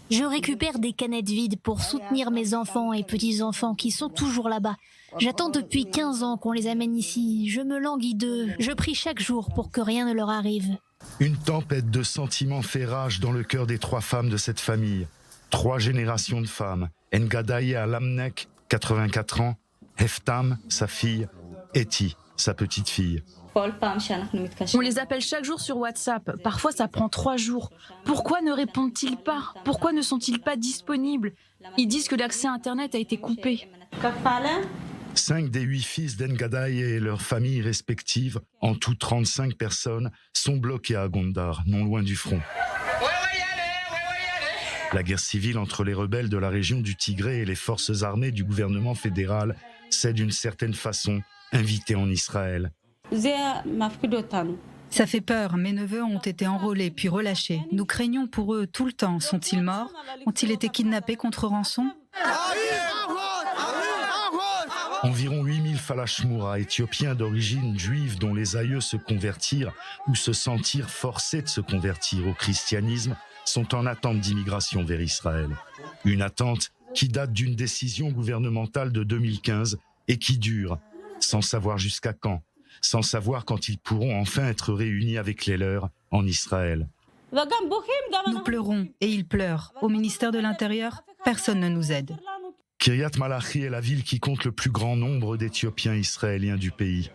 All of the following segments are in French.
Je récupère des canettes vides pour soutenir mes enfants et petits-enfants qui sont toujours là-bas. J'attends depuis 15 ans qu'on les amène ici. Je me languis d'eux. Je prie chaque jour pour que rien ne leur arrive. Une tempête de sentiments fait rage dans le cœur des 3 femmes de cette famille. 3 générations de femmes. Ngadaye Alamnek, 84 ans. Heftam, sa fille. Eti, sa petite-fille. On les appelle chaque jour sur WhatsApp. Parfois, ça prend 3 jours. Pourquoi ne répondent-ils pas? Pourquoi ne sont-ils pas disponibles? Ils disent que l'accès à Internet a été coupé. 5 des 8 fils d'Ngadaye et leurs familles respectives, en tout 35 personnes, sont bloqués à Gondar, non loin du front. La guerre civile entre les rebelles de la région du Tigré et les forces armées du gouvernement fédéral s'est d'une certaine façon invitée en Israël. Ça fait peur, mes neveux ont été enrôlés puis relâchés. Nous craignons pour eux tout le temps. Sont-ils morts? Ont-ils été kidnappés contre rançon? Environ 8000 Falashmoura, éthiopiens d'origine juive dont les aïeux se convertirent ou se sentirent forcés de se convertir au christianisme, sont en attente d'immigration vers Israël. Une attente qui date d'une décision gouvernementale de 2015 et qui dure, sans savoir jusqu'à quand, sans savoir quand ils pourront enfin être réunis avec les leurs en Israël. Nous pleurons et ils pleurent. Au ministère de l'Intérieur, personne ne nous aide. Kiryat Malachi est la ville qui compte le plus grand nombre d'Éthiopiens israéliens du pays.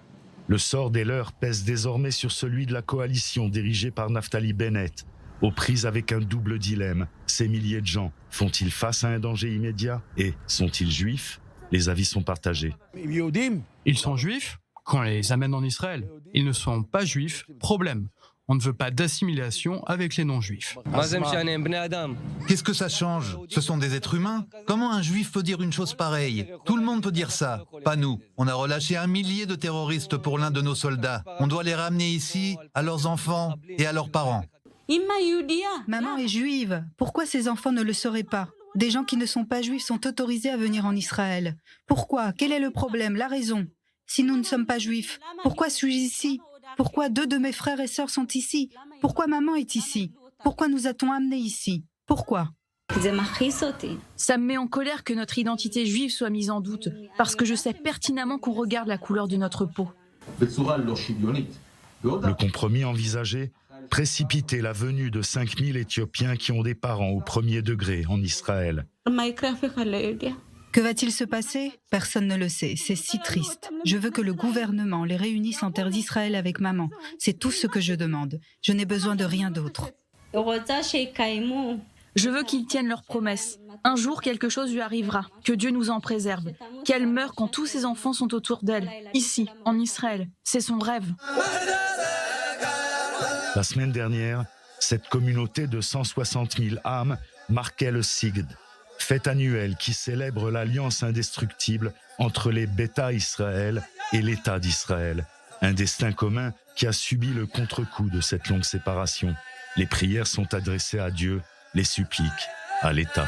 Le sort des leurs pèse désormais sur celui de la coalition dirigée par Naftali Bennett, aux prises avec un double dilemme. Ces milliers de gens font-ils face à un danger immédiat et sont-ils juifs? Les avis sont partagés. Ils sont juifs quand on les amène en Israël. Ils ne sont pas juifs, problème. On ne veut pas d'assimilation avec les non-juifs. Qu'est-ce que ça change? Ce sont des êtres humains. Comment un juif peut dire une chose pareille? Tout le monde peut dire ça, pas nous. On a relâché 1 millier de terroristes pour l'un de nos soldats. On doit les ramener ici, à leurs enfants et à leurs parents. Maman est juive. Pourquoi ces enfants ne le seraient pas? Des gens qui ne sont pas juifs sont autorisés à venir en Israël. Pourquoi? Quel est le problème? La raison? Si nous ne sommes pas juifs, pourquoi suis-je ici? Pourquoi 2 de mes frères et sœurs sont ici? Pourquoi maman est ici? Pourquoi nous a-t-on amenés ici? Pourquoi? Ça me met en colère que notre identité juive soit mise en doute, parce que je sais pertinemment qu'on regarde la couleur de notre peau. Le compromis envisagé? Précipiter la venue de 5000 Éthiopiens qui ont des parents au 1er degré en Israël. Que va-t-il se passer? Personne ne le sait. C'est si triste. Je veux que le gouvernement les réunisse en terre d'Israël avec maman. C'est tout ce que je demande. Je n'ai besoin de rien d'autre. Je veux qu'ils tiennent leurs promesses. Un jour, quelque chose lui arrivera. Que Dieu nous en préserve. Qu'elle meure quand tous ses enfants sont autour d'elle. Ici, en Israël. C'est son rêve. La semaine dernière, cette communauté de 160 000 âmes marquait le Sigd, fête annuelle qui célèbre l'alliance indestructible entre les Beta Israël et l'État d'Israël. Un destin commun qui a subi le contre-coup de cette longue séparation. Les prières sont adressées à Dieu, les suppliques à l'État.